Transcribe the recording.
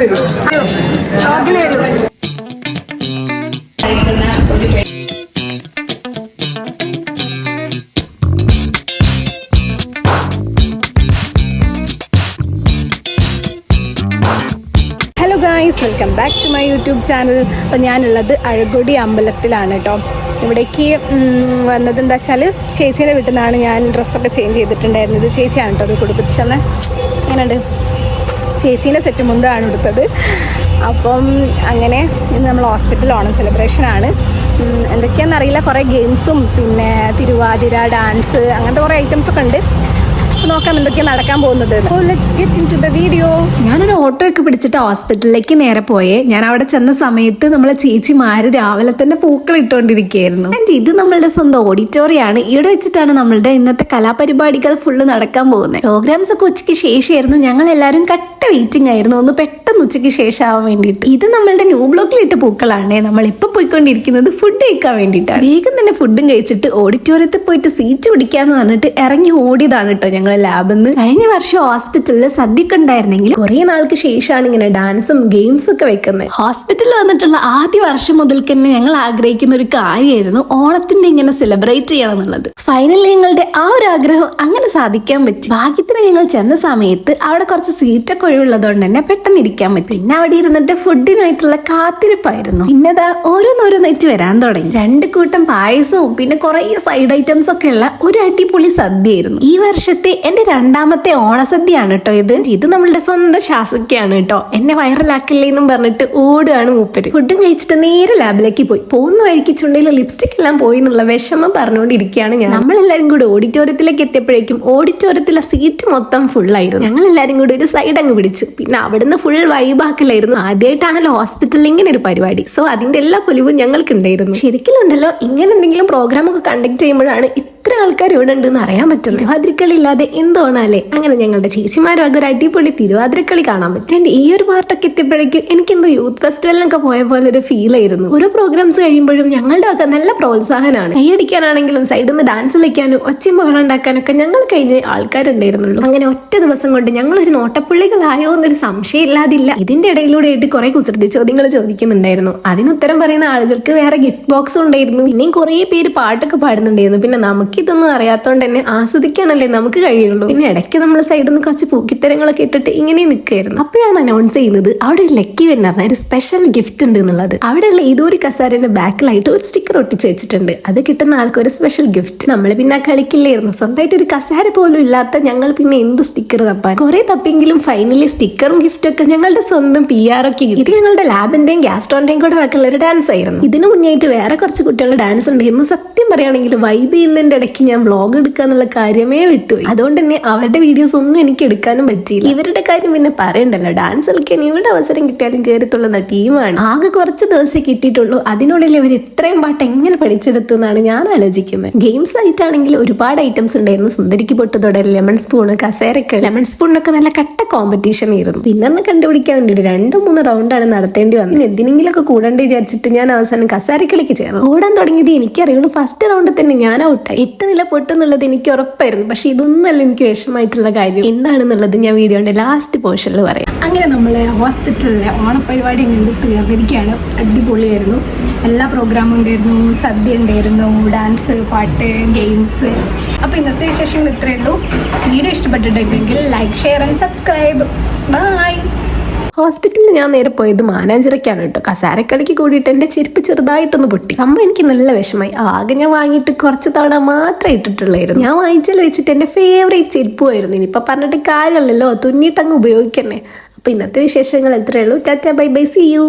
Hello guys, welcome back to my YouTube channel. അപ്പോൾ ഞാനുള്ളത് അഴകൊടി അമ്പലത്തിലാണ് കേട്ടോ. ഇവിടേക്ക് വന്നത് എന്താ വെച്ചാൽ ചേച്ചീൻ്റെ വീട്ടിൽ നിന്നാണ് ഞാൻ ഡ്രസ്സൊക്കെ ചേഞ്ച് ചെയ്തിട്ടുണ്ടായിരുന്നത്. ചേച്ചിയാണ് കേട്ടോ അത് കൊടുപ്പിച്ചെന്ന്. അങ്ങനെയുണ്ട്, ചേച്ചീൻ്റെ സെറ്റ് മുണ്ടാണ് എടുത്തത്. അപ്പം അങ്ങനെ ഇന്ന് നമ്മൾ ഹോസ്പിറ്റൽ ഓണം സെലിബ്രേഷനാണ്. എന്തൊക്കെയാണെന്നറിയില്ല, കുറേ ഗെയിംസും പിന്നെ തിരുവാതിര, ഡാൻസ്, അങ്ങനത്തെ കുറേ ഐറ്റംസൊക്കെ ഉണ്ട്. നോക്കാം എന്തൊക്കെയാണ് നടക്കാൻ പോകുന്നത്. Let's get into the video. ഞാനൊരു ഓട്ടോ ഒക്കെ പിടിച്ചിട്ട് ഹോസ്പിറ്റലിലേക്ക് നേരെ പോയേ. ഞാൻ അവിടെ ചെന്ന സമയത്ത് നമ്മളെ ചേച്ചിമാര് രാവിലെ തന്നെ പൂക്കൾ ഇട്ടുകൊണ്ടിരിക്കുകയായിരുന്നു. ആൻഡ് ഇത് നമ്മളുടെ സ്വന്തം ഓഡിറ്റോറിയാണ്. ഇവിടെ വെച്ചിട്ടാണ് നമ്മളുടെ ഇന്നത്തെ കലാപരിപാടികൾ ഫുള്ള് നടക്കാൻ പോകുന്നത്. പ്രോഗ്രാംസ് ഒക്കെ ഉച്ചയ്ക്ക് ശേഷമായിരുന്നു. ഞങ്ങൾ എല്ലാവരും കട്ട വെയിറ്റിംഗ് ആയിരുന്നു, ഒന്ന് പെട്ടെന്ന് ഉച്ചയ്ക്ക് ശേഷം ആവാൻ വേണ്ടിയിട്ട്. ഇത് നമ്മളുടെ ന്യൂ ബ്ലോക്കിൽ ഇട്ട പൂക്കളാണ്. നമ്മളിപ്പോൾ പോയിക്കൊണ്ടിരിക്കുന്നത് ഫുഡ് കഴിക്കാൻ വേണ്ടിയിട്ടാണ്. വേഗം തന്നെ ഫുഡും കഴിച്ചിട്ട് ഓഡിറ്റോറിയത്തിൽ പോയിട്ട് സീറ്റ് പിടിക്കാന്ന് പറഞ്ഞിട്ട് ഇറങ്ങി ഓടിയതാണ് കേട്ടോ ഞങ്ങൾ ലാബിൽ നിന്ന്. കഴിഞ്ഞ വർഷം ഹോസ്പിറ്റലിൽ സദ്യക്ക് ഉണ്ടായിരുന്നെങ്കിൽ കുറെ നാൾക്ക് ശേഷമാണ് ഇങ്ങനെ ഡാൻസും ഗെയിംസും ഒക്കെ വെക്കുന്നത്. ഹോസ്പിറ്റലിൽ വന്നിട്ടുള്ള ആദ്യ വർഷം മുതൽ തന്നെ ഞങ്ങൾ ആഗ്രഹിക്കുന്ന ഒരു കാര്യമായിരുന്നു ഓണത്തിന്റെ ഇങ്ങനെ സെലിബ്രേറ്റ് ചെയ്യണം എന്നുള്ളത്. ഫൈനലി ഞങ്ങളുടെ ആ ഒരു ആഗ്രഹം അങ്ങനെ സാധിക്കാൻ പറ്റി. ഭാഗ്യത്തിന് ഞങ്ങൾ ചെന്ന സമയത്ത് അവിടെ കുറച്ച് സീറ്റൊക്കെ ഒഴിവുള്ളതുകൊണ്ട് തന്നെ പെട്ടെന്ന് ഇരിക്കാൻ പറ്റി. പിന്നെ അവിടെ ഇരുന്നിട്ട് ഫുഡിനായിട്ടുള്ള കാത്തിരിപ്പായിരുന്നു. പിന്നെതാ ഓരോന്നോരോന്നായിട്ട് വരാൻ തുടങ്ങി. 2 കൂട്ടം പായസവും പിന്നെ കുറെ സൈഡ് ഐറ്റംസ് ഒക്കെ ഉള്ള ഒരു അടിപൊളി സദ്യയായിരുന്നു. ഈ വർഷത്തെ എന്റെ 2ാമത്തെ ഓണസദ്യയാണ് കേട്ടോ ഇത്. ഇത് നമ്മളുടെ സ്വന്തം ശാസകയാണ് കേട്ടോ. എന്നെ വൈറലാക്കില്ലേ എന്നും പറഞ്ഞിട്ട് ഓടുകയാണ് മൂപ്പര്. ഫുഡും കഴിച്ചിട്ട് നേരെ ലാബിലേക്ക് പോയി. പോകുന്ന വഴിക്ക് ചുണ്ടയിൽ ലിപ്സ്റ്റിക് എല്ലാം പോയി എന്നുള്ള വിഷമം പറഞ്ഞുകൊണ്ടിരിക്കുകയാണ് ഞാൻ. നമ്മളെല്ലാരും കൂടി ഓഡിറ്റോറിയത്തിലേക്ക് എത്തിയപ്പോഴേക്കും ഓഡിറ്റോറിയത്തിലെ സീറ്റ് മൊത്തം ഫുള്ളായിരുന്നു. ഞങ്ങൾ എല്ലാരും കൂടി ഒരു സൈഡ് അങ്ങ് പിടിച്ചു. പിന്നെ അവിടുന്ന് ഫുൾ വൈബാക്കലായിരുന്നു. ആദ്യമായിട്ടാണല്ലോ ഹോസ്പിറ്റലിൽ ഇങ്ങനെ ഒരു പരിപാടി. സോ അതിന്റെ എല്ലാ പൊലിവും ഞങ്ങൾക്ക് ഉണ്ടായിരുന്നു. ശരിക്കും ഉണ്ടല്ലോ, ഇങ്ങനെ എന്തെങ്കിലും പ്രോഗ്രാം ഒക്കെ കണ്ടക്ട് ചെയ്യുമ്പോഴാണ് ഇത്ര ആൾക്കാർ ഇവിടെ ഉണ്ടെന്ന് അറിയാൻ പറ്റും. തിരുവാതിരക്കളി ഇല്ലാതെ എന്തോണല്ലേ. അങ്ങനെ ഞങ്ങളുടെ ചേച്ചിമാരും ഒരു അടിപൊളി തിരുവാതിരക്കളി കാണാൻ പറ്റും. എന്റെ ഈ ഒരു പാർട്ടൊക്കെ എത്തിയപ്പോഴേക്കും എനിക്കെന്തോ യൂത്ത് ഫെസ്റ്റിവലിനൊക്കെ പോയ പോലെ ഒരു ഫീൽ ആയിരുന്നു. ഓരോ പ്രോഗ്രാംസ് കഴിയുമ്പോഴും ഞങ്ങളുടെ ഒക്കെ നല്ല പ്രോത്സാഹനമാണ്. കൈയടിക്കാനാണെങ്കിലും സൈഡിൽ നിന്ന് ഡാൻസ് കളിക്കാനും ഒച്ചയും ബഹളം ഉണ്ടാക്കാനൊക്കെ ഞങ്ങൾ കഴിഞ്ഞ ആൾക്കാരുണ്ടായിരുന്നുള്ളൂ. അങ്ങനെ ഒറ്റ ദിവസം കൊണ്ട് ഞങ്ങൾ ഒരു നോട്ടപ്പുള്ളികളായോ എന്നൊരു സംശയം ഇല്ലാതില്ല. ഇതിന്റെ ഇടയിലൂടെ ആയിട്ട് കുറെ കുസൃതി ചോദ്യങ്ങൾ ചോദിക്കുന്നുണ്ടായിരുന്നു. അതിന് ഉത്തരം പറയുന്ന ആളുകൾക്ക് വേറെ ഗിഫ്റ്റ് ബോക്സും ഉണ്ടായിരുന്നു. പിന്നെയും കുറെ പേര് പാട്ടൊക്കെ പാടുന്നുണ്ടായിരുന്നു. പിന്നെ നമുക്കിതൊന്നും അറിയാത്തോണ്ട് തന്നെ ആസ്വദിക്കാനല്ലേ നമുക്ക് കഴിയുള്ളൂ. പിന്നെ ഇടയ്ക്ക് നമ്മൾ സൈഡിൽ നിന്ന് കുറച്ച് പൂക്കിത്തരങ്ങളൊക്കെ ഇട്ടിട്ട് ഇങ്ങനെ നിൽക്കുകയായിരുന്നു. അപ്പോഴാണ് അനൗൺസ് ചെയ്യുന്നത് അവിടെ ഒരു ലക്കി വിന്നറിന് ഒരു സ്പെഷ്യൽ ഗിഫ്റ്റ് ഉണ്ട് എന്നുള്ളത്. അവിടെയുള്ള ഏതോ ഒരു കസാരന്റെ ബാക്കിലായിട്ട് ഒരു സ്റ്റിക്കർ ഒട്ടിച്ച് വെച്ചിട്ടുണ്ട്. അത് കിട്ടുന്ന ആൾക്ക് ഒരു സ്പെഷ്യൽ ഗിഫ്റ്റ്. നമ്മൾ പിന്നെ കളിക്കില്ലായിരുന്നു. സ്വന്തമായിട്ട് ഒരു കസാര പോലും ഇല്ലാത്ത ഞങ്ങൾ പിന്നെ എന്ത് സ്റ്റിക്കർ തപ്പാൻ. കുറെ തപ്പെങ്കിലും ഫൈനലി സ്റ്റിക്കറും ഗിഫ്റ്റും ഒക്കെ ഞങ്ങളുടെ സ്വന്തം PR ഒക്കെ കിട്ടി. ഇത് ഞങ്ങളുടെ ലാബിന്റെയും ഗ്യാസ്ട്രോന്റെയും കൂടെ ബാക്കിയുള്ള ഒരു ഡാൻസ് ആയിരുന്നു. ഇതിനു മുന്നേറ്റ് വേറെ കുറച്ച് കുട്ടികളുടെ ഡാൻസ് ഉണ്ടായിരുന്നു. സത്യം പറയുകയാണെങ്കിൽ വൈബ് ചെയ്യുന്നതിന്റെ ഇടയ്ക്ക് ഞാൻ വ്ളോഗ് എടുക്കുക എന്നുള്ള കാര്യമേ വിട്ടുപോയി. അതുകൊണ്ട് തന്നെ അവരുടെ വീഡിയോസ് ഒന്നും എനിക്ക് എടുക്കാനും പറ്റിയില്ല. ഇവരുടെ കാര്യം പിന്നെ പറയണ്ടല്ലോ, ഡാൻസ് കളിക്കാൻ ഇവിടെ അവസരം കിട്ടിയാലും കയറിത്തുള്ളുന്ന ടീമാണ്. ആകെ കുറച്ച് ദിവസമേ കിട്ടിയിട്ടുള്ളൂ. അതിനുള്ളിൽ ഇവർ ഇത്രയും പാട്ട് എങ്ങനെ പഠിച്ചെടുത്തു എന്നാണ് ഞാൻ ആലോചിക്കുന്നത്. ഗെയിംസ് ആയിട്ടാണെങ്കിൽ ഒരുപാട് ഐറ്റംസ് ഉണ്ടായിരുന്നു. സുന്ദരിക്ക് പൊട്ടുതൊടൽ, ലെമൺ സ്പൂണ്, കസേരക്കൾ. ലെമൺ സ്പൂണിനൊക്കെ നല്ല കട്ട കോമ്പറ്റീഷൻ ആയിരുന്നു. പിന്നെ കണ്ടുപിടിക്കാൻ വേണ്ടിയിട്ട് 2-3 റൗണ്ടാണ് നടത്തേണ്ടി വന്നത്. എന്തിനെങ്കിലൊക്കെ കൂടേണ്ടി വിചാരിച്ചിട്ട് ഞാൻ അവസാനം കസാരക്കളിക്ക് ചേർന്നു. ഓടാൻ തുടങ്ങിയത് എനിക്കറിയുള്ളൂ. ഫസ്റ്റ് റൗണ്ടിൽ തന്നെ ഞാൻ ഔട്ടായി. 8 നില പൊട്ടുന്നുള്ളത് എനിക്ക് ഉറപ്പായിരുന്നു. പക്ഷെ ഇതൊന്നല്ല എനിക്ക് വിഷമമായിട്ടുള്ള കാര്യം. എന്താണെന്നുള്ളത് ഞാൻ വീഡിയോയുടെ ലാസ്റ്റ് പോർഷനിൽ പറയാം. അങ്ങനെ നമ്മളെ ഹോസ്പിറ്റലിലെ ഓണപരിപാടി കണ്ട് തീർന്നിരിക്കുകയാണ്. അടിപൊളിയായിരുന്നു. എല്ലാ പ്രോഗ്രാമും ഉണ്ടായിരുന്നു. സദ്യ ഉണ്ടായിരുന്നു, ഡാൻസ്, പാട്ട്, ഗെയിംസ്. അപ്പോൾ ഇന്നത്തെ വിശേഷങ്ങൾ ഇത്രയേ ഉള്ളൂ. വീഡിയോ ഇഷ്ടപ്പെട്ടിട്ടുണ്ടെങ്കിൽ like, share and subscribe. Bye. ഹോസ്പിറ്റലിൽ ഞാൻ നേരെ പോയത് മാനാഞ്ചിറയ്ക്കാണ് കേട്ടോ. കസാരക്കളിക്ക് കൂടിയിട്ട് എൻ്റെ ചെരുപ്പ് ചെറുതായിട്ടൊന്ന് പൊട്ടി. സംഭവം എനിക്ക് നല്ല വിഷമായി. ആകെ ഞാൻ വാങ്ങിയിട്ട് കുറച്ച് തവണ മാത്രമേ ഇട്ടിട്ടുള്ളായിരുന്നു. ഞാൻ വാങ്ങിച്ചാൽ വെച്ചിട്ട് എൻ്റെ ഫേവറേറ്റ് ചെരുപ്പുമായിരുന്നു. ഇനിയിപ്പോൾ പറഞ്ഞിട്ട് കാര്യമല്ലല്ലോ, തുന്നിയിട്ടങ്ങ് ഉപയോഗിക്കണേ. അപ്പോൾ ഇന്നത്തെ വിശേഷങ്ങൾ എത്രയേ ഉള്ളൂ. Tata, bye bye, see U.